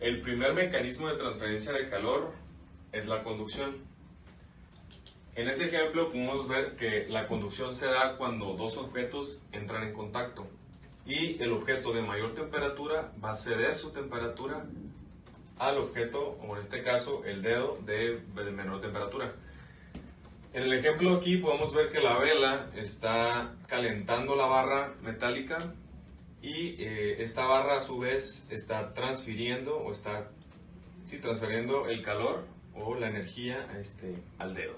El primer mecanismo de transferencia de calor es la conducción. En este ejemplo podemos ver que la conducción se da cuando dos objetos entran en contacto y el objeto de mayor temperatura va a ceder su temperatura al objeto, o en este caso el dedo, de menor temperatura. En el ejemplo aquí podemos ver que la vela está calentando la barra metálica y esta barra a su vez está transfiriendo transfiriendo el calor o la energía al dedo.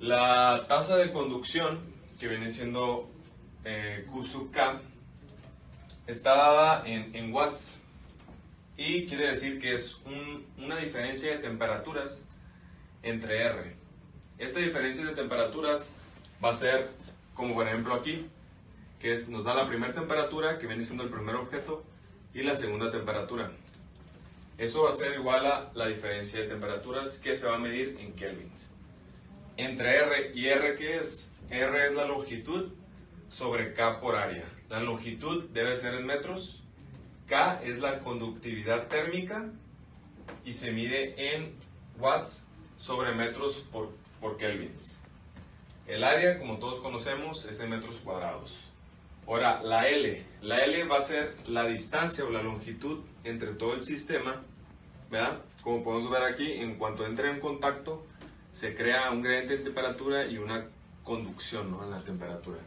La tasa de conducción, que viene siendo Q sub K, está dada en watts y quiere decir que es una diferencia de temperaturas entre R. Esta diferencia de temperaturas va a ser como por ejemplo aquí, que nos da la primera temperatura, que viene siendo el primer objeto, y la segunda temperatura. Eso va a ser igual a la diferencia de temperaturas que se va a medir en kelvins. Entre R y R, ¿qué es? R es la longitud sobre K por área. La longitud debe ser en metros. K es la conductividad térmica y se mide en watts sobre metros por kelvins. El área, como todos conocemos, es de metros cuadrados. Ahora, la L va a ser la distancia o la longitud entre todo el sistema, ¿verdad? Como podemos ver aquí, en cuanto entre en contacto, se crea un gradiente de temperatura y una conducción, ¿no?, en la temperatura.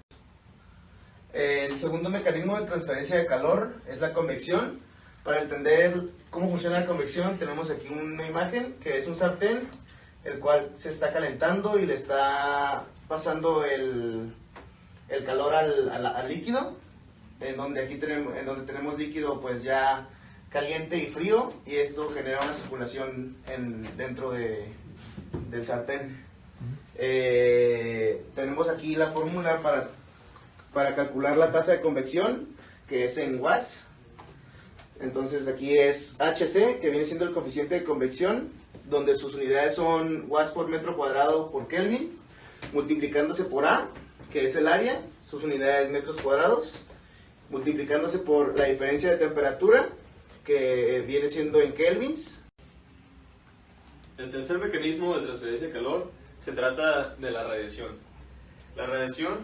El segundo mecanismo de transferencia de calor es la convección. Para entender cómo funciona la convección, tenemos aquí una imagen que es un sartén, el cual se está calentando y le está pasando el calor al líquido, en donde tenemos líquido pues ya caliente y frío, y esto genera una circulación dentro del sartén. Tenemos aquí la fórmula para calcular la tasa de convección, que es en watts. Entonces aquí es HC, que viene siendo el coeficiente de convección, donde sus unidades son watts por metro cuadrado por Kelvin, multiplicándose por A, que es el área, sus unidades metros cuadrados, multiplicándose por la diferencia de temperatura, que viene siendo en kelvins. El tercer mecanismo de transferencia de calor se trata de la radiación. La radiación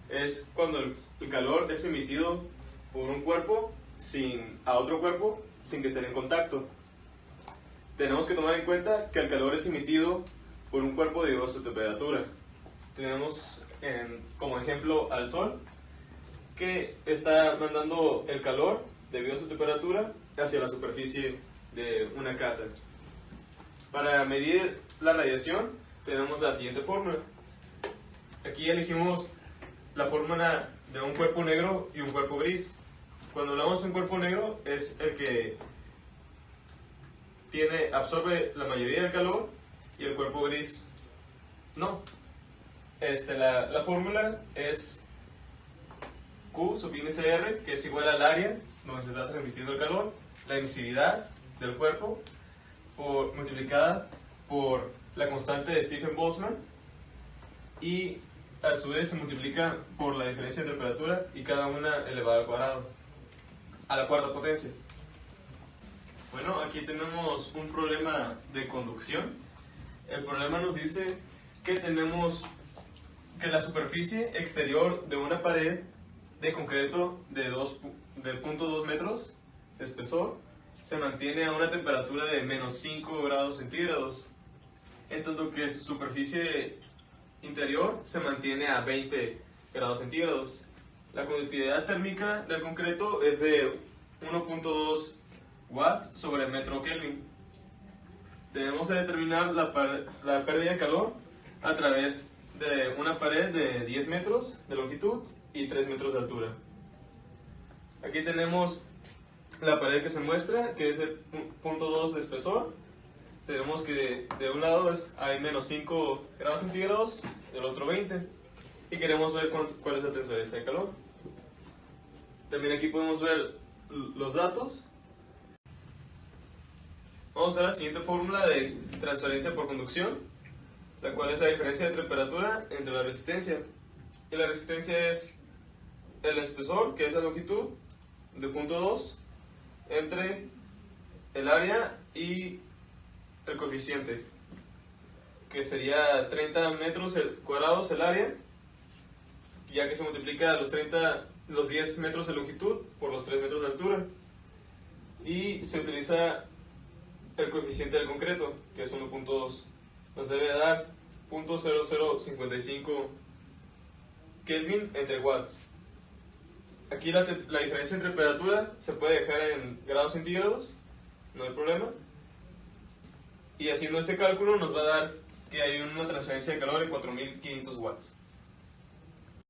es cuando el calor es emitido por un cuerpo a otro cuerpo sin que estén en contacto. Tenemos que tomar en cuenta que el calor es emitido por un cuerpo debido a su temperatura. Tenemos como ejemplo al Sol, que está mandando el calor debido a su temperatura hacia la superficie de una casa. Para medir la radiación tenemos la siguiente fórmula. Aquí elegimos la fórmula de un cuerpo negro y un cuerpo gris. Cuando hablamos de un cuerpo negro es el que absorbe la mayoría del calor y el cuerpo gris no. La fórmula es Q sub índice R, que es igual al área donde se está transmitiendo el calor, la emisividad del cuerpo multiplicada por la constante de Stephen-Boltzmann, y a su vez se multiplica por la diferencia de temperatura y cada una elevada al cuadrado, a la cuarta potencia. Bueno, aquí tenemos un problema de conducción. El problema nos dice que tenemos que la superficie exterior de una pared de concreto de 0.2 metros de espesor se mantiene a una temperatura de menos 5 grados centígrados, en tanto que su superficie interior se mantiene a 20 grados centígrados. La conductividad térmica del concreto es de 1.2 watts sobre metro Kelvin. Tenemos que determinar la pérdida de calor a través de una pared de 10 metros de longitud y 3 metros de altura. Aquí tenemos la pared que se muestra, que es de 0.2 de espesor. Tenemos que de un lado hay menos 5 grados centígrados, del otro 20, y queremos ver cuál es la transferencia de calor. También aquí podemos ver los datos. Vamos a la siguiente fórmula de transferencia por conducción, la cual es la diferencia de temperatura entre la resistencia. Y la resistencia es el espesor, que es la longitud, de 0.2, entre el área y el coeficiente, que sería 30 metros cuadrados el área, ya que se multiplica los 10 metros de longitud por los 3 metros de altura, y se utiliza el coeficiente del concreto, que es 1.2, nos debe dar 0.0055 Kelvin entre watts. Aquí la diferencia entre temperatura se puede dejar en grados centígrados, no hay problema. Y haciendo este cálculo nos va a dar que hay una transferencia de calor de 4500 watts.